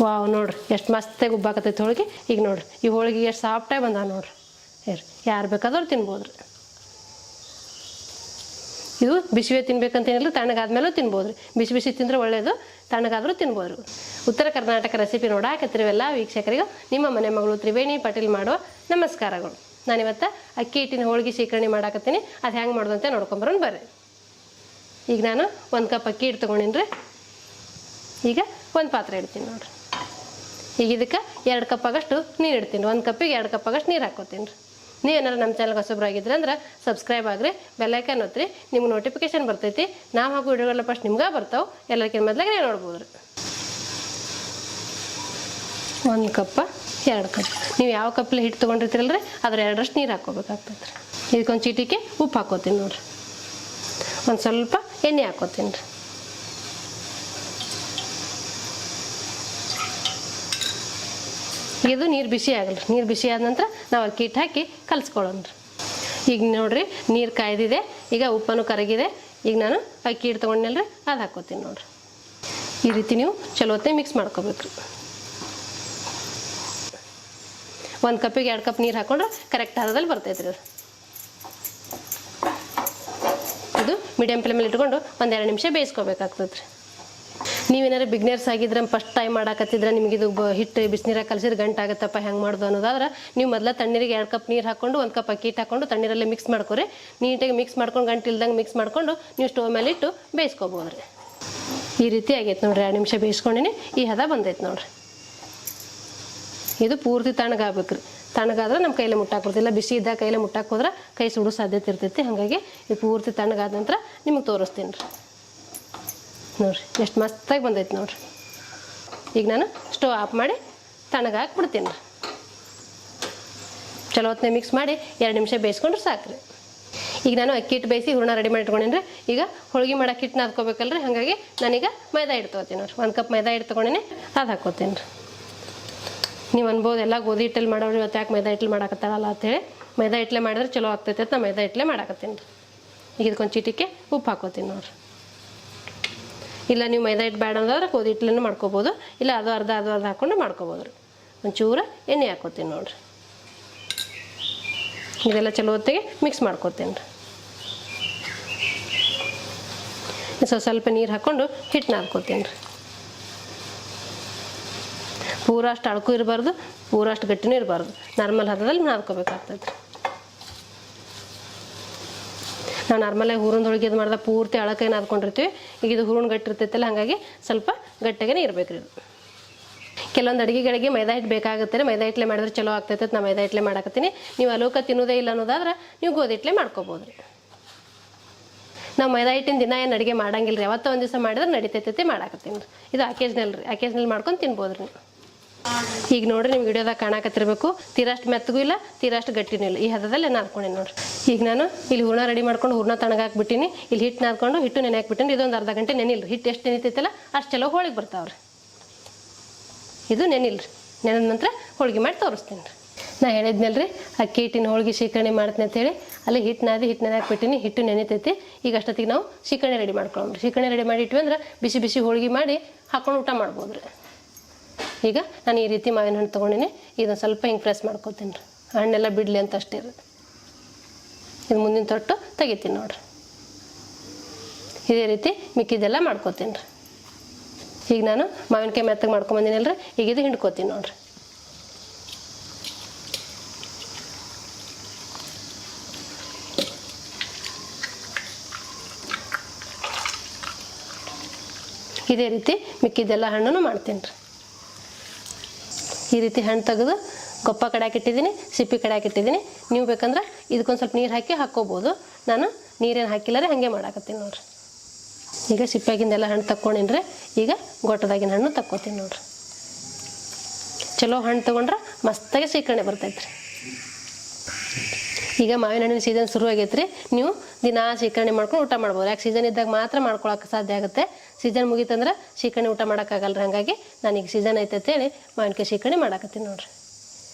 Wow ನೋಡ್ರಿ ಎಷ್ಟು ಮಸ್ತಾಗಿ ಉಬ್ಬಾಕತ್ತೈತಿ ಹೋಳಿಗೆ. ಈಗ ನೋಡ್ರಿ ಈ ಹೋಳಿಗೆ ಎಷ್ಟು ಸಾಫ್ಟಾಗಿ ಬಂದ ನೋಡ್ರಿ. ಹೇಳಿ ಯಾರು ಬೇಕಾದ್ರೂ ತಿನ್ಬೋದ್ರಿ. ಇದು ಬಿಸಿವೇ ತಿನ್ಬೇಕಂತೇನಿಲ್ಲ, ತಣ್ಣಗಾದ್ಮೇಲೂ ತಿನ್ಬೋದ್ರಿ. ಬಿಸಿ ಬಿಸಿ ತಿಂದ್ರೆ ಒಳ್ಳೇದು, ತಣ್ಣಗಾದ್ರೂ ತಿನ್ಬೋದ್ರಿ. ಉತ್ತರ ಕರ್ನಾಟಕ ರೆಸಿಪಿ ನೋಡಾಕತ್ತಿರುವೆಲ್ಲ ವೀಕ್ಷಕರಿಗೂ ನಿಮ್ಮ ಮನೆ ಮಗಳು ತ್ರಿವೇಣಿ ಪಾಟೀಲ್ ಮಾಡುವ ನಮಸ್ಕಾರಗಳು. ನಾನಿವತ್ತು ಅಕ್ಕಿ ಹಿಟ್ಟಿನ ಹೋಳಿಗೆ ಶೇಖರಣೆ ಮಾಡಾಕತ್ತೀನಿ. ಅದು ಹೆಂಗೆ ಮಾಡೋದಂತೆ ನೋಡ್ಕೊಂಬರೋಣ ಬರ್ರಿ. ಈಗ ನಾನು 1 ಕಪ್ ಅಕ್ಕಿ ಹಿಟ್ಟು ತೊಗೊಂಡಿನ್ರಿ. ಈಗ ಒಂದು ಪಾತ್ರೆ ಇಡ್ತೀನಿ ನೋಡ್ರಿ. ಈಗ ಇದಕ್ಕೆ 2 ಕಪ್ ಆಗಷ್ಟು ನೀರು ಇಡ್ತೀನಿ. 1 ಕಪ್ಪಿಗೆ 2 ಕಪ್ ಆಗಷ್ಟು ನೀರು ಹಾಕೋತೀನಿ ರೀ. ನೀವೇನಾರು ನಮ್ಮ ಚಾನಲ್ಗೆ ಹೊಸಬ್ರಾಗಿದ್ರೆ ಅಂದ್ರೆ ಸಬ್ಸ್ಕ್ರೈಬ್ ಆಗ್ರಿ, ಬೆಲ್ಲೈಕನ್ ಒತ್ತಿರಿ, ನಿಮ್ಗೆ ನೋಟಿಫಿಕೇಶನ್ ಬರ್ತೈತಿ. ನಾವು ಹಾಕೋ ವಿಡಿಯೋಗಳ ಫಸ್ಟ್ ನಿಮ್ಗೆ ಬರ್ತಾವೆ, ಎಲ್ಲರಿಗಿಂತ ಮೊದಲಾಗ ನೀವು ನೋಡ್ಬೋದು ರೀ. 1 ಕಪ್ 2 ಕಪ್ ನೀವು ಯಾವ ಕಪ್ಪಲ್ಲಿ ಹಿಟ್ಟು ತೊಗೊಂಡಿರ್ತೀರಲ್ರಿ ಅದ್ರ 2ರಷ್ಟು ನೀರು ಹಾಕ್ಕೋಬೇಕಾಗ್ತದೆ ರೀ. ಇದಕ್ಕೊಂದು ಚೀಟಿಗೆ ಉಪ್ಪು ಹಾಕೋತೀನಿ ನೋಡ್ರಿ. ಒಂದು ಸ್ವಲ್ಪ ಎಣ್ಣೆ ಹಾಕೋತೀನಿ ರೀ. ಇದು ನೀರು ಬಿಸಿ ಆಗಲ್ಲ. ನೀರು ಬಿಸಿ ಆದ ನಂತರ ನಾವು ಅಕ್ಕಿ ಹಿಟ್ಟು ಹಾಕಿ ಕಲಿಸ್ಕೊಳ್ಳೋಣ ರೀ. ಈಗ ನೋಡಿರಿ ನೀರು ಕಾಯ್ದಿದೆ, ಈಗ ಉಪ್ಪನ್ನು ಕರಗಿದೆ. ಈಗ ನಾನು ಅಕ್ಕಿ ಹಿಟ್ಟು ತೊಗೊಂಡಿನಲ್ರಿ ಅದು ಹಾಕೋತೀನಿ ನೋಡ್ರಿ. ಈ ರೀತಿ ನೀವು ಚಲೋ ಹೊತ್ತಿಗೆ ಮಿಕ್ಸ್ ಮಾಡ್ಕೋಬೇಕು ರೀ. 1 ಕಪ್ಪಿಗೆ 2 ಕಪ್ ನೀರು ಹಾಕೊಂಡ್ರೆ ಕರೆಕ್ಟ್ ಹದದಲ್ಲಿ ಬರ್ತೈತೆ ರೀ. ಇದು ಮೀಡಿಯಮ್ ಫ್ಲೇಮಲ್ಲಿ ಇಟ್ಕೊಂಡು 1-2 ನಿಮಿಷ ಬೇಯಿಸ್ಕೋಬೇಕಾಗ್ತದೆ ರೀ. ನೀವೇನಾರು ಬಿಗ್ನರ್ಸ್ ಆಗಿದ್ರೆ ಫಸ್ಟ್ ಟೈಮ್ ಮಾಡಾಕತ್ತಿದ್ರೆ ನಿಮಗೆ ಇದು ಹಿಟ್ಟು ಬಿಸಿನೀರಾಗ ಕಲಸಿದ್ರೆ ಗಂಟಾಗತ್ತಪ್ಪ ಹೆಂಗೆ ಮಾಡೋದು ಅನ್ನೋದಾದ್ರೆ ನೀವು ಮೊದಲ ತಣ್ಣೀರಿಗೆ 2 ಕಪ್ ನೀರು ಹಾಕ್ಕೊಂಡು 1 ಕಪ್ ಅಕ್ಕಿ ಹಿಟ್ಟು ಹಾಕ್ಕೊಂಡು ತಣ್ಣೀರಲ್ಲೇ ಮಿಕ್ಸ್ ಮಾಡ್ಕೊರಿ. ನೀಟಾಗಿ ಮಿಕ್ಸ್ ಮಾಡ್ಕೊಂಡು ಗಂಟು ಇಲ್ದಂಗೆ ಮಿಕ್ಸ್ ಮಾಡ್ಕೊಂಡು ನೀವು ಸ್ಟವ್ ಮೇಲೆ ಇಟ್ಟು ಬೇಯಿಸ್ಕೋಬೋದು ರೀ. ಈ ರೀತಿ ಆಗೈತೆ ನೋಡ್ರಿ. 2 ನಿಮಿಷ ಬೇಯಿಸ್ಕೊಂಡಿನಿ. ಈ ಹದ ಬಂದೈತೆ ನೋಡ್ರಿ. ಇದು ಪೂರ್ತಿ ತಣ್ಣಗಾಗ್ಬೇಕು ರೀ. ತಣ್ಣಗಾದ್ರೆ ನಮ್ಮ ಕೈಲೇ ಮುಟ್ಟಾಕ್ ಬರ್ತಿಲ್ಲ. ಬಿಸಿ ಇದ್ದಾಗ ಕೈಲೇ ಮುಟ್ಟಾಕ್ ಹೋದ್ರೆ ಕೈ ಸುಡೋ ಸಾಧ್ಯತೆ ಇರ್ತೈತಿ. ಹಾಗಾಗಿ ಇದು ಪೂರ್ತಿ ತಣ್ಣಗಾದ ನಂತರ ನಿಮಗೆ ತೋರಿಸ್ತೀನಿ ರೀ. ನೋಡಿರಿ ಎಷ್ಟು ಮಸ್ತಾಗಿ ಬಂದೈತೆ ನೋಡಿರಿ. ಈಗ ನಾನು ಸ್ಟವ್ ಆಫ್ ಮಾಡಿ ತಣ್ಣಗಾಕಿ ಬಿಡ್ತೀನಿ ರೀ. ಚಲೋ ಹೊತ್ತಿನ ಮಿಕ್ಸ್ ಮಾಡಿ 2 ನಿಮಿಷ ಬೇಯಿಸ್ಕೊಂಡ್ರೆ ಸಾಕು ರೀ. ಈಗ ನಾನು ಅಕ್ಕಿ ಹಿಟ್ಟು ಬೇಯಿಸಿ ಹೂರಣ ರೆಡಿ ಮಾಡಿ ಇಟ್ಕೊಂಡೀನಿ ರೀ. ಈಗ ಹೋಳಿಗೆ ಮಾಡೋಕೆ ಹಿಟ್ಟನ್ನ ಹಾಕ್ಕೋಬೇಕಲ್ರಿ. ಹಾಗಾಗಿ ನಾನೀಗ ಮೈದಾ ಹಿಟ್ಟು ತೊಗೋತೀನಿ ನೋಡಿರಿ. 1 ಕಪ್ ಮೈದಾ ಹಿಟ್ಟು ತೊಗೊಂಡಿನಿ, ಅದು ಹಾಕ್ಕೋತೀನಿ ರೀ. ನೀವು ಅನ್ಬೋದು ಎಲ್ಲ ಗೋಧಿ ಹಿಟ್ಟಲ್ಲಿ ಮಾಡೋರು ಇವತ್ತು ಯಾಕೆ ಮೈದಾ ಹಿಟ್ಟಲ್ಲಿ ಮಾಡಾಕತ್ತಾರಲ್ಲ ಅಂತೇಳಿ. ಮೈದಾ ಹಿಟ್ಟಲೆ ಮಾಡಿದ್ರೆ ಚಲೋ ಆಗ್ತೈತೆ ಅಂತ ಮೈದಾ ಹಿಟ್ಟಲೆ ಮಾಡಾಕತ್ತೀನಿ ರೀ. ಈಗ ಇದಕ್ಕೊಂದು ಚೀಟಿಗೆ ಉಪ್ಪು ಹಾಕೋತೀನಿ ನೋಡಿರಿ. ಇಲ್ಲ ನೀವು ಮೈದಾ ಹಿಟ್ಟು ಬೇಡ ಅಂದ್ರೆ ಗೋಧಿ ಹಿಟ್ಟಲೂ ಮಾಡ್ಕೋಬೋದು, ಇಲ್ಲ ಅದು ಅರ್ಧ ಹಾಕ್ಕೊಂಡು ಮಾಡ್ಕೋಬೋದು ರೀ. ಒಂಚೂರು ಎಣ್ಣೆ ಹಾಕೋತೀನಿ ನೋಡಿರಿ. ಇದೆಲ್ಲ ಚಲೋ ಹೊತ್ತಿಗೆ ಮಿಕ್ಸ್ ಮಾಡ್ಕೋತೀನಿ ರೀ. ಸ್ವಲ್ಪ ನೀರು ಹಾಕ್ಕೊಂಡು ಹಿಟ್ಟನ್ನ ಹಾಕ್ಕೋತೀನಿ ರೀ. ಪೂರ ಅಷ್ಟು ಅಳಕು ಇರಬಾರ್ದು, ಪೂರ ಅಷ್ಟು ಗಟ್ಟಿನೂ ಇರಬಾರ್ದು. ನಾರ್ಮಲ್ ಹದದಲ್ಲಿ ನಾದ್ಕೋಬೇಕಾಗ್ತದೆ ರೀ. ನಾವು ನಾರ್ಮಲಾಗಿ ಹೂರಣ ಹೋಳಿಗೆ ಇದು ಮಾಡಿದಾಗ ಪೂರ್ತಿ ಅಳಕಾಗಿ ನಾದ್ಕೊಂಡಿರ್ತೀವಿ. ಈಗ ಇದು ಹೂರಣ ಗಟ್ಟಿ ಇರ್ತೈತಲ್ಲ, ಹಾಗಾಗಿ ಸ್ವಲ್ಪ ಗಟ್ಟಿಗೆ ಇರಬೇಕು ರೀ. ಇದು ಕೆಲವೊಂದು ಅಡುಗೆಗಳಿಗೆ ಮೈದಾ ಹಿಟ್ಟು ಬೇಕಾಗುತ್ತೆ ರೀ. ಮೈದಾ ಹಿಟ್ಟಲೆ ಮಾಡಿದ್ರೆ ಚಲೋ ಆಗ್ತೈತೆ. ನಾನು ಮೈದಾ ಹಿಟ್ಟಲೆ ಮಾಡಾಕತ್ತೀನಿ. ನೀವು ಅಲೋಕ ತಿನ್ನೋದೇ ಇಲ್ಲ ಅನ್ನೋದಾದ್ರೆ ನೀವು ಗೋಧಿ ಹಿಟ್ಟಲೆ ಮಾಡ್ಕೋಬೋದು ರೀ. ನಾವು ಮೈದಾ ಹಿಟ್ಟಿನ ದಿನ ಏನು ಅಡುಗೆ ಮಾಡಂಗಿಲ್ಲ ರೀ. ಯಾವತ್ತೋ ಒಂದು ದಿವಸ ಮಾಡಿದ್ರೆ ನಡಿತೈತೈತಿ ಮಾಡಾಕತ್ತೀನಿ ರೀ. ಇದು ಅಕೇಜ್ನಲ್ ರೀ. ಅಕೇಜ್ನಲ್ ಮಾಡ್ಕೊಂಡು ತಿನ್ಬೋದು ರೀ. ಈಗ ನೋಡಿರಿ ನಿಮ್ಗೆ ವಿಡಿಯೋದಾಗ ಕಾಣಕತ್ತಿರಬೇಕು. ತೀರಷ್ಟು ಮೆತ್ತಗೂ ಇಲ್ಲ, ತೀರಷ್ಟು ಗಟ್ಟಿನೂ ಇಲ್ಲ. ಈ ಹದದಲ್ಲಿ ನಾದ್ಕೊಂಡೇನಿ ನೋಡಿರಿ. ಈಗ ನಾನು ಇಲ್ಲಿ ಹೂರಣ ರೆಡಿ ಮಾಡ್ಕೊಂಡು ಹೂರಣ ತಣ್ಣಗಾಕ್ಬಿಟ್ಟಿನಿ. ಇಲ್ಲಿ ಹಿಟ್ಟು ನಾದ್ಕೊಂಡು ಹಿಟ್ಟು ನೆನೆ ಹಾಕ್ಬಿಟ್ಟಿನಿ. ಇದೊಂದು ಅರ್ಧ ಗಂಟೆ ನೆನಿಲ್ಲ. ಹಿಟ್ಟು ಎಷ್ಟು ನೆನಿತೈತಲ್ಲ ಅಷ್ಟು ಚಲೋ ಹೋಳಿಗೆ ಬರ್ತಾವ್ರಿ. ಇದು ನೆನಿಲ್ಲ ರೀ. ನೆನೆದ ನಂತರ ಹೋಳಿಗೆ ಮಾಡಿ ತೋರಿಸ್ತೀನಿ ರೀ. ನಾ ಹೇಳಿದ್ನಲ್ರಿ ಅಕ್ಕಿ ಹಿಟ್ಟಿನ ಹೋಳಿಗೆ ಶೇಖರಣೆ ಮಾಡ್ತೀನಿ ಅಂತೇಳಿ. ಅಲ್ಲಿ ಹಿಟ್ಟು ನೆನೆ ಹಾಕ್ಬಿಟ್ಟಿನಿ. ಹಿಟ್ಟು ನೆನಿತೈತಿ. ಈಗ ಅಷ್ಟೊತ್ತಿಗೆ ನಾವು ಶೀಕರಣೆ ರೆಡಿ ಮಾಡ್ಕೊಳ್ಳೋಣ. ಶೀಕರಣೆ ರೆಡಿ ಮಾಡಿ ಇಟ್ವಿ ಅಂದ್ರೆ ಬಿಸಿ ಬಿಸಿ ಹೋಳಿಗೆ ಮಾಡಿ ಹಾಕೊಂಡು ಊಟ ಮಾಡ್ಬೋದು ರೀ. ಈಗ ನಾನು ಈ ರೀತಿ ಮಾವಿನ ಹಣ್ಣು ತೊಗೊಂಡಿನಿ. ಇದನ್ನು ಸ್ವಲ್ಪ ಹಿಂಗೆ ಪ್ರೆಸ್ ಮಾಡ್ಕೊತೀನಿ ರೀ. ಹಣ್ಣೆಲ್ಲ ಬಿಡಲಿ ಅಂತ ಅಷ್ಟೇ ರೀ. ಇದು ಮುಂದಿನ ತೊಟ್ಟು ತೆಗಿತೀನಿ ನೋಡಿರಿ. ಇದೇ ರೀತಿ ಮಿಕ್ಕಿದೆಲ್ಲ ಮಾಡ್ಕೊತೀನಿ ರೀ. ಈಗ ನಾನು ಮಾವಿನಕಾಯಿ ಮೆತ್ತಗೆ ಮಾಡ್ಕೊಂಬಂದಿನಲ್ರಿ. ಈಗ ಇದು ಹಿಂಡ್ಕೊತೀನಿ ನೋಡಿರಿ. ಇದೇ ರೀತಿ ಮಿಕ್ಕಿದೆಲ್ಲ ಹಣ್ಣು ಮಾಡ್ತೀನಿ ರೀ. ಈ ರೀತಿ ಹಣ್ಣು ತೆಗೆದು ಗೊಪ್ಪ ಕಡ್ಯಾಕಿಟ್ಟಿದ್ದೀನಿ, ಸಿಪ್ಪಿ ಕಡ್ಯಾಕಿಟ್ಟಿದ್ದೀನಿ. ನೀವು ಬೇಕಂದ್ರೆ ಇದಕ್ಕೊಂದು ಸ್ವಲ್ಪ ನೀರು ಹಾಕಿ ಹಾಕ್ಕೋಬೋದು. ನಾನು ನೀರೇನು ಹಾಕಿಲ್ಲ ರೀ, ಹಾಗೆ ಮಾಡಾಕತ್ತೀನಿ ನೋಡಿರಿ. ಈಗ ಸಿಪ್ಪಾಗಿಂದೆಲ್ಲ ಹಣ್ಣು ತಕ್ಕೊಂಡಿನ್ರಿ. ಈಗ ಗೊಟ್ಟದಾಗಿನ ಹಣ್ಣು ತಕ್ಕೋತೀನಿ ನೋಡಿರಿ. ಚಲೋ ಹಣ್ಣು ತೊಗೊಂಡ್ರೆ ಮಸ್ತಾಗಿ ಶೇಖರಣೆ ಬರ್ತೈತೆ ರೀ. ಈಗ ಮಾವಿನ ಹಣ್ಣಿನ ಸೀಸನ್ ಶುರು ಆಗೈತೆ ರೀ. ನೀವು ದಿನ ಶೇಖರಣೆ ಮಾಡ್ಕೊಂಡು ಊಟ ಮಾಡ್ಬೋದು. ಯಾಕೆ ಸೀಸನ್ ಇದ್ದಾಗ ಮಾತ್ರ ಮಾಡ್ಕೊಳಕ್ಕೆ ಸಾಧ್ಯ ಆಗುತ್ತೆ. ಸೀಸನ್ ಮುಗೀತಂದ್ರೆ ಶೇಖರಣೆ ಊಟ ಮಾಡೋಕ್ಕಾಗಲ್ಲ ರೀ. ಹಾಗಾಗಿ ನಾನೀಗ ಸೀಸನ್ ಐತೆ ಅಂತೇಳಿ ಮಾವಿನಕಾಯಿ ಶೇಖರಣೆ ಮಾಡಾಕತ್ತೀನಿ ನೋಡಿರಿ.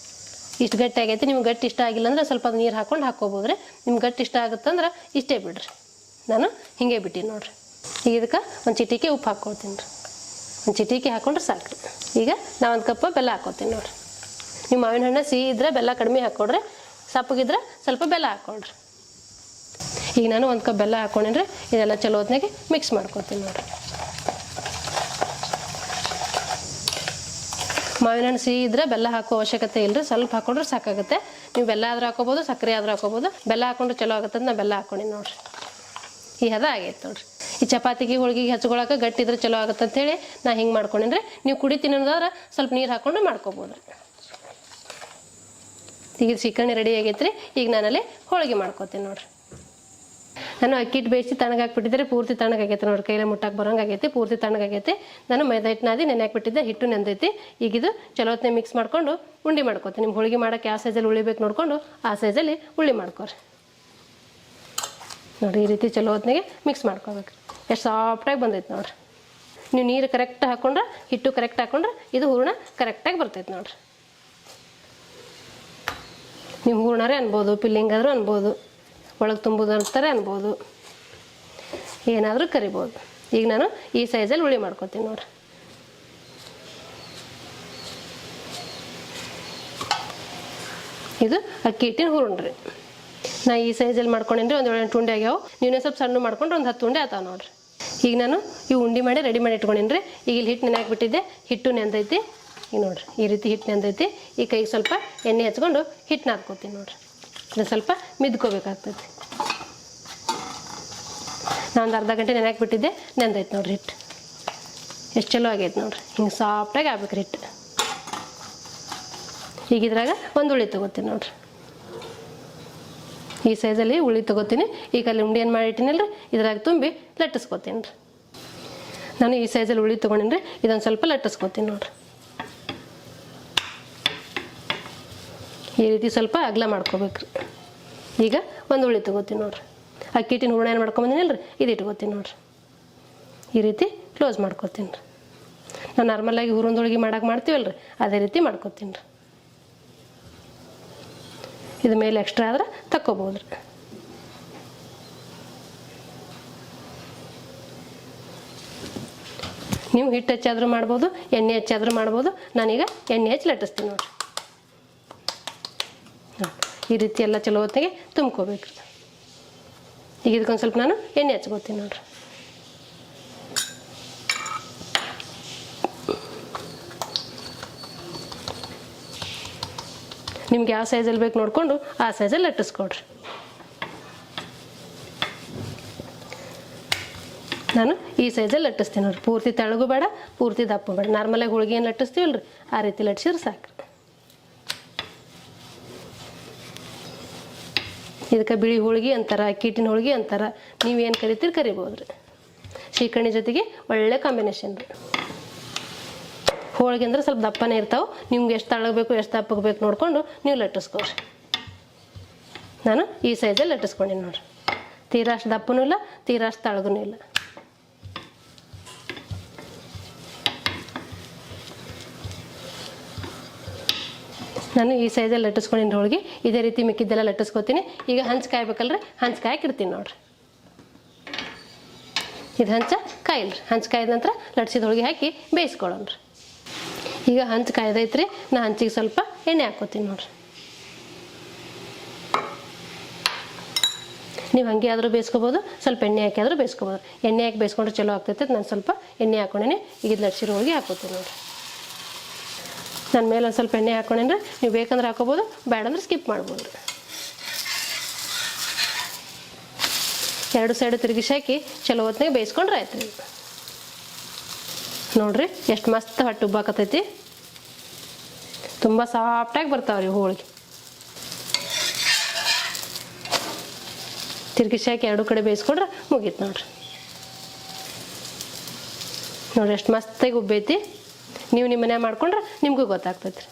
ಇಷ್ಟು ಗಟ್ಟಿ ಆಗೈತಿ. ನಿಮ್ಗೆ ಗಟ್ಟಿ ಇಷ್ಟ ಆಗಿಲ್ಲ ಅಂದ್ರೆ ಸ್ವಲ್ಪ ಅದು ನೀರು ಹಾಕ್ಕೊಂಡು ಹಾಕ್ಕೋಬೋದು ರೀ. ನಿಮ್ಗೆ ಗಟ್ಟಿ ಇಷ್ಟ ಆಗುತ್ತಂದ್ರೆ ಇಷ್ಟೇ ಬಿಡ್ರಿ. ನಾನು ಹಿಂಗೆ ಬಿಟ್ಟಿನಿ ನೋಡಿರಿ. ಈಗ ಇದಕ್ಕೆ ಒಂದು ಚಿಟಿಕೆ ಉಪ್ಪು ಹಾಕ್ಕೊಳ್ತೀನಿ ರೀ. ಒಂದು ಚಿಟಿಕೆ ಹಾಕ್ಕೊಂಡ್ರೆ ಸಾಕು. ಈಗ ನಾ 1 ಕಪ್ ಬೆಲ್ಲ ಹಾಕ್ಕೊತೀನಿ ನೋಡಿರಿ. ನೀವು ಮಾವಿನ ಹಣ್ಣು ಸಿಹಿ ಇದ್ರೆ ಬೆಲ್ಲ ಕಡಿಮೆ ಹಾಕ್ಕೊಡ್ರಿ, ಸಪ್ಪಗಿದ್ರೆ ಸ್ವಲ್ಪ ಬೆಲ್ಲ ಹಾಕ್ಕೊಳ್ರಿ. ಈಗ ನಾನು 1 ಕಪ್ ಬೆಲ್ಲ ಹಾಕ್ಕೊಂಡ್ರೆ ಇದೆಲ್ಲ ಚಲೋ ಹೊತ್ನಾಗೆ ಮಿಕ್ಸ್ ಮಾಡ್ಕೊತೀನಿ ನೋಡಿರಿ. ಮಾವಿನ ಹಣ್ಣು ಸಿಹಿ ಇದ್ರೆ ಬೆಲ್ಲ ಹಾಕೋ ಅವಶ್ಯಕತೆ ಇಲ್ಲರಿ, ಸ್ವಲ್ಪ ಹಾಕ್ಕೊಂಡ್ರೆ ಸಾಕಾಗುತ್ತೆ. ನೀವು ಬೆಲ್ಲ ಆದ್ರೂ ಹಾಕೋಬೋದು, ಸಕ್ಕರೆ ಆದ್ರೂ ಹಾಕೋಬೋದು. ಬೆಲ್ಲ ಹಾಕ್ಕೊಂಡ್ರೆ ಚಲೋ ಆಗುತ್ತೆ ಅಂತ ನಾ ಬೆಲ್ಲ ಹಾಕ್ಕೊಂಡಿನಿ ನೋಡಿರಿ. ಈ ಹದ ಆಗೈತೆ ನೋಡಿರಿ. ಈ ಚಪಾತಿಗೆ ಹೋಳಿಗೆಗೆ ಹಚ್ಕೊಳಕ್ಕೆ ಗಟ್ಟಿದ್ರೆ ಚಲೋ ಆಗುತ್ತೆ ಅಂತೇಳಿ ನಾ ಹಿಂಗೆ ಮಾಡ್ಕೊಂಡ್ರೆ, ನೀವು ಕುಡಿತೀನಿ ಅನ್ನೋದಾದ್ರೆ ಸ್ವಲ್ಪ ನೀರು ಹಾಕ್ಕೊಂಡು ಮಾಡ್ಕೊಬೋದು. ಈಗ ಶಿಕರಣಿ ರೆಡಿ ಆಗೈತ್ರಿ. ಈಗ ನಾನಲ್ಲಿ ಹೋಳಿಗೆ ಮಾಡ್ಕೊತೀನಿ ನೋಡಿರಿ. ನಾನು ಅಕ್ಕಿ ಹಿಟ್ಟು ಬೇಯಿಸಿ ತಣ್ಣಗಾಕ್ಬಿಟ್ಟಿದ್ರೆ ಪೂರ್ತಿ ತಣ್ಣಗಾಗೈತೆ ನೋಡಿರಿ. ಕೈಲೇ ಮುಟ್ಟಕ್ಕೆ ಬರೋಂಗೆ ಆಗೈತಿ, ಪೂರ್ತಿ ತಣ್ಣಗಾಗೈತಿ. ನಾನು ಮೈದಾ ಹಿಟ್ಟು ನಾದಿ ನೆನೆ ಹಾಕ್ಬಿಟ್ಟಿದ್ದೆ, ಹಿಟ್ಟು ನೆಂದೈತಿ. ಈಗ ಇದು ಚಲೋ ಹೊತ್ತಿಗೆ ಮಿಕ್ಸ್ ಮಾಡ್ಕೊಂಡು ಉಂಡೆ ಮಾಡ್ಕೊತೀನಿ. ನಿಮ್ಮ ಹೋಳಿಗೆ ಮಾಡೋಕ್ಕೆ ಯಾವ ಸೈಜಲ್ಲಿ ಉಳಿಬೇಕು ನೋಡ್ಕೊಂಡು ಆ ಸೈಜಲ್ಲಿ ಉಳ್ಳಿ ಮಾಡ್ಕೊರಿ ನೋಡಿರಿ. ಈ ರೀತಿ ಚಲೋ ಹೊತ್ತಿಗೆ ಮಿಕ್ಸ್ ಮಾಡ್ಕೋಬೇಕು. ಎಷ್ಟು ಸಾಫ್ಟಾಗಿ ಬಂದೈತೆ ನೋಡಿರಿ. ನೀವು ನೀರು ಕರೆಕ್ಟ್ ಹಾಕ್ಕೊಂಡ್ರೆ, ಹಿಟ್ಟು ಕರೆಕ್ಟ್ ಹಾಕ್ಕೊಂಡ್ರೆ ಇದು ಹೂರಣ ಕರೆಕ್ಟಾಗಿ ಬರ್ತೈತೆ ನೋಡಿರಿ. ನೀವು ಹೂರಣರೇ ಅನ್ಬೋದು, ಫಿಲ್ಲಿಂಗ್ ಆದರೂ ಅನ್ಬೋದು, ಒಳಗೆ ತುಂಬೋದು ಅಂತಾರೆ ಅನ್ಬೋದು, ಏನಾದರೂ ಕರಿಬೋದು. ಈಗ ನಾನು ಈ ಸೈಜಲ್ಲಿ ಉಳ್ಳಿ ಮಾಡ್ಕೊತೀನಿ ನೋಡಿರಿ. ಇದು ಅಕ್ಕಿ ಹಿಟ್ಟಿನ ಹೂರಣ ರೀ. ನಾ ಈ ಸೈಜಲ್ಲಿ ಮಾಡ್ಕೊಂಡ್ರೆ ಒಂದು 7 ಉಂಡೆ ಆಗ್ಯಾವ. ನೀವೇ ಸ್ವಲ್ಪ ಸಣ್ಣ ಮಾಡ್ಕೊಂಡ್ರೆ ಒಂದು 10 ಉಂಡೆ ಆತಾವ ನೋಡಿರಿ. ಈಗ ನಾನು ಈ ಉಂಡೆ ಮಾಡಿ ರೆಡಿ ಮಾಡಿ ಇಟ್ಕೊಂಡಿನಿ. ಈಗ ಇಲ್ಲಿ ಹಿಟ್ಟು ನೆನೆ ಹಾಕ್ಬಿಟ್ಟಿದ್ದೆ, ಹಿಟ್ಟು ನೆಂದೈತಿ. ಈಗ ನೋಡಿರಿ ಈ ರೀತಿ ಹಿಟ್ಟು ನೆಂದೈತಿ. ಈ ಕೈಗೆ ಸ್ವಲ್ಪ ಎಣ್ಣೆ ಹಚ್ಕೊಂಡು ಹಿಟ್ಟು ನಾದ್ಕೋತೀನಿ ನೋಡಿರಿ. ಇದು ಸ್ವಲ್ಪ ಮಿದ್ಕೋಬೇಕಾಗ್ತೈತಿ. ನಾನು ಒಂದು ಅರ್ಧ ಗಂಟೆ ನೆನೆ ಹಾಕ್ಬಿಟ್ಟಿದ್ದೆ, ನೆಂದೈತೆ ನೋಡಿರಿ ಹಿಟ್ಟು. ಎಷ್ಟು ಚಲೋ ಆಗೈತೆ ನೋಡಿರಿ. ಹಿಂಗೆ ಸಾಫ್ಟಾಗಿ ಆಗ್ಬೇಕ್ರಿ ಹಿಟ್ಟು. ಈಗ ಇದ್ರಾಗ ಒಂದು ಉಳ್ಳಿ ತೊಗೋತೀನಿ ನೋಡಿರಿ. ಈ ಸೈಜಲ್ಲಿ ಉಳ್ಳಿ ತೊಗೋತೀನಿ. ಈಗ ಅಲ್ಲಿ ಉಂಡೆ ಏನು ಮಾಡಿಟ್ಟಿನಲ್ರಿ, ಇದ್ರಾಗ ತುಂಬಿ ಲಟ್ಟಿಸ್ಕೊತೀನಿ ರೀ. ನಾನು ಈ ಸೈಜಲ್ಲಿ ಉಳ್ಳಿ ತೊಗೊಂಡಿನಿ. ಇದೊಂದು ಸ್ವಲ್ಪ ಲಟ್ಟಿಸ್ಕೊತೀನಿ ನೋಡಿರಿ. ಈ ರೀತಿ ಸ್ವಲ್ಪ ಅಗಲ ಮಾಡ್ಕೋಬೇಕ್ರಿ. ಈಗ ಒಂದು ಉಳ್ಳಿ ತೊಗೋತೀನಿ ನೋಡಿರಿ. ಅಕ್ಕಿ ಹಿಟ್ಟಿನ ಹೂರಣ ಏನು ಮಾಡ್ಕೊಂಬಂದಿನಲ್ರಿ, ಇದು ಇಟ್ಕೋತೀನಿ ನೋಡಿರಿ. ಈ ರೀತಿ ಕ್ಲೋಸ್ ಮಾಡ್ಕೊತೀನಿ ರೀ. ನಾವು ನಾರ್ಮಲಾಗಿ ಹೂರಣದೊಳಗೆ ಮಾಡ್ತೀವಲ್ರಿ, ಅದೇ ರೀತಿ ಮಾಡ್ಕೊತೀನಿ ರೀ. ಇದು ಮೇಲೆ ಎಕ್ಸ್ಟ್ರಾ ಆದ್ರೆ ತಕ್ಕೋಬೋದು ರೀ. ನೀವು ಹಿಟ್ಟು ಹೆಚ್ಚಾದರೂ ಮಾಡ್ಬೋದು, ಎಣ್ಣೆ ಹೆಚ್ಚಾದರೂ ಮಾಡ್ಬೋದು. ನಾನೀಗ ಎಣ್ಣೆ ಹಚ್ಚಿ ಲಟ್ಟಿಸ್ತೀನಿ ನೋಡಿರಿ. ಈ ರೀತಿ ಎಲ್ಲ ಚಲೋ ಹೊತ್ತಿಗೆ ತುಂಬ್ಕೋಬೇಕು. ಈಗ ಇದಕ್ಕೊಂದು ಸ್ವಲ್ಪ ನಾನು ಎಣ್ಣೆ ಹಚ್ಕೋತೀನಿ ನೋಡಿರಿ. ನಿಮ್ಗೆ ಯಾವ ಸೈಜಲ್ಲಿ ಬೇಕು ನೋಡಿಕೊಂಡು ಆ ಸೈಜಲ್ಲಿ ಲಟ್ಟಿಸ್ಕೊಡ್ರಿ. ನಾನು ಈ ಸೈಜಲ್ಲಿ ಲಟ್ಟಿಸ್ತೀನಿ ನೋಡಿರಿ. ಪೂರ್ತಿ ತೆಳಗೂ ಬೇಡ, ಪೂರ್ತಿ ದಪ್ಪು ಬೇಡ. ನಾರ್ಮಲಾಗಿ ಹೋಳಿಗೆ ಏನು ಲಟ್ಟಿಸ್ತೀವಲ್ರಿ, ಆ ರೀತಿ ಲಟ್ಟಿಸಿದ್ರೆ ಸಾಕು. ಇದಕ್ಕೆ ಬಿಳಿ ಹೋಳಿಗೆ ಅಂತಾರೆ, ಅಕ್ಕಿ ಹಿಟ್ಟಿನ ಹೋಳಿಗೆ ಅಂತಾರೆ. ನೀವೇನು ಕರಿತೀರಿ ಕರಿಬೋದು ರೀ. ಶ್ರೀಕರ್ಣಿ ಜೊತೆಗೆ ಒಳ್ಳೆ ಕಾಂಬಿನೇಷನ್ ರೀ. ಹೋಳಿಗೆ ಅಂದ್ರೆ ಸ್ವಲ್ಪ ದಪ್ಪನೇ ಇರ್ತಾವೆ. ನಿಮ್ಗೆ ಎಷ್ಟು ತಳಗಬೇಕು ಎಷ್ಟು ದಪ್ಪಗೆ ಬೇಕು ನೋಡಿಕೊಂಡು ನೀವು ಲಟ್ಟಿಸ್ಕೊಡ್ರಿ. ನಾನು ಈ ಸೈಜಲ್ಲಿ ಲಟ್ಟಿಸ್ಕೊಂಡಿನಿ ನೋಡಿರಿ. ತೀರಾ ಅಷ್ಟು ದಪ್ಪನೂ ಇಲ್ಲ, ತೀರಾ ಅಷ್ಟು ತಳಗೂ ಇಲ್ಲ. ನಾನು ಈ ಸೈಜಲ್ಲಿ ಲಟ್ಟಿಸ್ಕೊಂಡಿನಿ ಹೋಳಿಗೆ. ಇದೇ ರೀತಿ ಮಿಕ್ಕಿದ್ದೆಲ್ಲ ಲಟ್ಟಿಸ್ಕೊತೀನಿ. ಈಗ ಹಂಚು ಕಾಯ್ಬೇಕಲ್ರಿ, ಹಂಚು ಕಾಯಕ್ಕಿಡ್ತೀನಿ ನೋಡಿರಿ. ಇದು ಹಂಚ ಕಾಯಿಲ್ರಿ. ಹಂಚು ಕಾಯ್ದ ನಂತರ ಲಟ್ಸಿದ ಹೋಳಿಗೆ ಹಾಕಿ ಬೇಯಿಸ್ಕೊಳ್ಳೋಣ್ರಿ. ಈಗ ಹಂಚು ಕಾಯ್ದೈತ್ರಿ. ನಾ ಹಂಚಿಗೆ ಸ್ವಲ್ಪ ಎಣ್ಣೆ ಹಾಕ್ಕೋತೀನಿ ನೋಡಿರಿ. ನೀವು ಹಾಗೆ ಆದರೂ ಬೇಯಿಸ್ಕೋಬೋದು, ಸ್ವಲ್ಪ ಎಣ್ಣೆ ಹಾಕಿ ಆದರೂ ಬೇಯಿಸ್ಕೋಬೋದು. ಎಣ್ಣೆ ಹಾಕಿ ಬೇಯಿಸ್ಕೊಂಡ್ರೆ ಚಲೋ ಆಗ್ತೈತೆ. ನಾನು ಸ್ವಲ್ಪ ಎಣ್ಣೆ ಹಾಕ್ಕೊಂಡೇನೆ. ಈಗ ಇದು ಲಟ್ಸಿದ ಹೋಳಿಗೆ ಹಾಕ್ಕೋತೀನಿ ನೋಡಿರಿ. ನನ್ನ ಮೇಲೆ ಒಂದು ಸ್ವಲ್ಪ ಎಣ್ಣೆ ಹಾಕ್ಕೊಂಡ್ರೆ ನೀವು ಬೇಕಂದ್ರೆ ಹಾಕೋಬೋದು, ಬೇಡಂದ್ರೆ ಸ್ಕಿಪ್ ಮಾಡ್ಬೋದು. 2 ಸೈಡು ತಿರುಗಿಸಿ ಹಾಕಿ ಚಲೋ ಹೊತ್ತಿಗೆ ಬೇಯಿಸ್ಕೊಂಡ್ರೆ ಆಯ್ತು ರೀ. ನೋಡಿರಿ ಎಷ್ಟು ಮಸ್ತ್ ಹೊಟ್ಟೆ ಉಬ್ಬಾಕತ್ತೈತಿ. ತುಂಬ ಸಾಫ್ಟಾಗಿ ಬರ್ತಾವ್ರಿ ಹೋಳಿಗೆ. ತಿರುಗಿಸಿ ಹಾಕಿ 2 ಕಡೆ ಬೇಯಿಸ್ಕೊಂಡ್ರೆ ಮುಗೀತು ನೋಡಿರಿ. ನೋಡಿರಿ ಎಷ್ಟು ಮಸ್ತಾಗಿ ಉಬ್ಬೈತಿ. ನೀವು ನಿಮ್ಮ ಮನೆ ಮಾಡ್ಕೊಂಡ್ರೆ ನಿಮಗೂ ಗೊತ್ತಾಗ್ತೈತೆ ರೀ.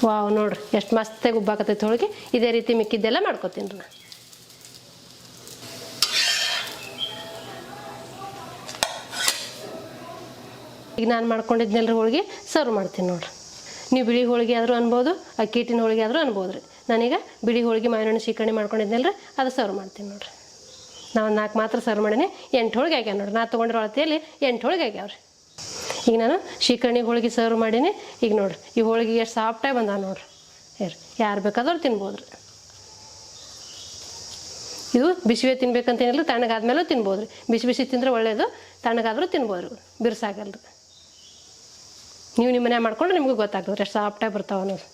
ವಾವ್ ನೋಡ್ರಿ ಎಷ್ಟು ಮಸ್ತಾಗಿ ಉಬ್ಬಾಕತ್ತೈತೆ ಹೋಳಿಗೆ. ಇದೇ ರೀತಿ ಮಿಕ್ಕಿದ್ದೆಲ್ಲ ಮಾಡ್ಕೊತೀನಿ ರೀ. ಈಗ ನಾನು ಮಾಡ್ಕೊಂಡಿದ್ನೆಲ್ರಿ ಹೋಳಿಗೆ ಸರ್ವ್ ಮಾಡ್ತೀನಿ ನೋಡ್ರಿ. ನೀವು ಬಿಳಿ ಹೋಳಿಗೆ ಆದರೂ ಅನ್ಬೋದು, ಅಕ್ಕಿ ಹಿಟ್ಟಿನ ಹೋಳಿಗೆ ಆದರೂ ಅನ್ಬೋದು ರೀ. ನಾನೀಗ ಬಿಳಿ ಹೋಳಿಗೆ ಮಾವಿನ ಹಣ್ಣು ಶೀಕರಣೆ ಮಾಡ್ಕೊಂಡಿದ್ನಲ್ರಿ ಅದು ಸರ್ವ್ ಮಾಡ್ತೀನಿ ನೋಡಿರಿ. ನಾವು 4 ಮಾತ್ರ ಸರ್ವ್ ಮಾಡೀನಿ, 8 ಹೋಳಿಗೆ ಆಗ್ಯಾವ ನೋಡಿರಿ. ನಾ ತೊಗೊಂಡಿರೋ ಅಳತೆಯಲ್ಲಿ 8 ಹೋಳಿಗೆ ಆಗ್ಯಾವ್ರಿ. ಈಗ ನಾನು ಶೀಕರಣೆ ಹೋಳಿಗೆ ಸರ್ವ್ ಮಾಡೀನಿ. ಈಗ ನೋಡಿರಿ ಈ ಹೋಳಿಗೆ ಎಷ್ಟು ಸಾಫ್ಟಾಗಿ ಬಂದಾವ ನೋಡಿರಿ. ಯಾರು ಬೇಕಾದವ್ರು ತಿನ್ಬೋದ್ರಿ. ಇದು ಬಿಸಿವೇ ತಿನ್ಬೇಕಂತೇನಿಲ್ಲ, ತಣ್ಣಗಾದ್ಮೇಲೂ ತಿನ್ಬೋದು ರೀ. ಬಿಸಿ ಬಿಸಿ ತಿಂದರೆ ಒಳ್ಳೆಯದು, ತಣ್ಣಗಾದ್ರೂ ತಿನ್ಬೋದು ರೀ, ಬಿರ್ಸಾಗಲ್ರಿ. ನೀವು ನಿಮ್ಮ ಮನೆ ಮಾಡ್ಕೊಂಡ್ರೆ ನಿಮಗೂ ಗೊತ್ತಾಗ್ತದೆ ಎಷ್ಟು ಸಾಫ್ಟಾಗಿ ಬರ್ತಾವೆ ಅನ್ನೋದು.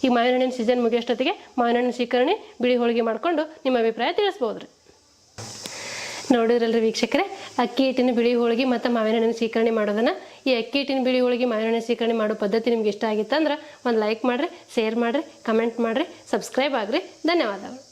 ಈ ಮಾವಿನ ಹಣ್ಣಿನ ಸೀಸನ್ ಮುಗಿಯೋಷ್ಟೊತ್ತಿಗೆ ಮಾವಿನ ಹಣ್ಣಿನ ಶೀಕರಣೆ ಬಿಳಿ ಹೋಳಿಗೆ ಮಾಡಿಕೊಂಡು ನಿಮ್ಮ ಅಭಿಪ್ರಾಯ ತಿಳಿಸ್ಬೋದು ರೀ. ನೋಡಿದ್ರಲ್ರಿ ವೀಕ್ಷಕರೇ, ಅಕ್ಕಿ ಹಿಟ್ಟಿನ ಬಿಳಿ ಹೋಳಿಗೆ ಮತ್ತು ಮಾವಿನ ಹಣ್ಣಿನ ಶೀಕರಣೆ ಮಾಡೋದನ್ನು. ಈ ಅಕ್ಕಿ ಹಿಟ್ಟಿನ ಬಿಳಿ ಹೋಳಿಗೆ ಮಾವಿನ ಹಣ್ಣಿನ ಶೀಕರಣೆ ಮಾಡೋ ಪದ್ಧತಿ ನಿಮ್ಗೆ ಇಷ್ಟ ಆಗಿತ್ತಂದ್ರೆ ಒಂದು ಲೈಕ್ ಮಾಡಿರಿ, ಶೇರ್ ಮಾಡಿರಿ, ಕಮೆಂಟ್ ಮಾಡಿರಿ, ಸಬ್ಸ್ಕ್ರೈಬ್ ಆಗಿರಿ. ಧನ್ಯವಾದಗಳು.